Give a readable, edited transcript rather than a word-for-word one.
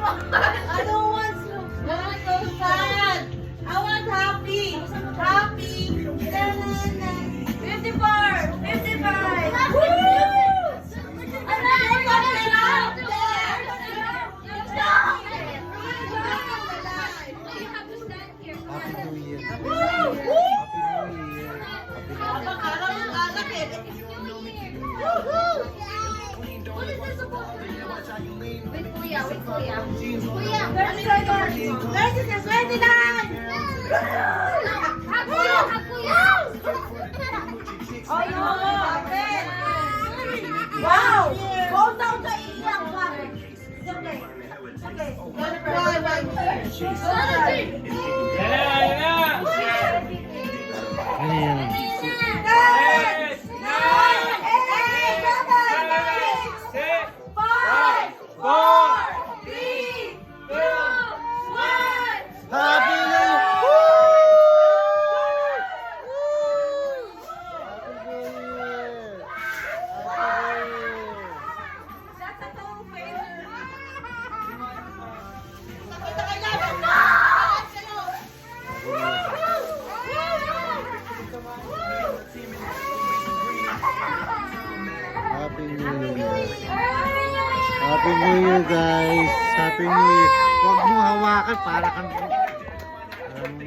I don't want so sad. I want happy. Happy. 54. 55. Happy New Year. Happy New Year. Wait, kuya. Kuya, Wow! Go down sa iyak pa. Okay. Okay. Ano yan? Happy New Year! Happy New Year. Happy New Year, guys. Happy New Year. Huwag mo hawakan para kang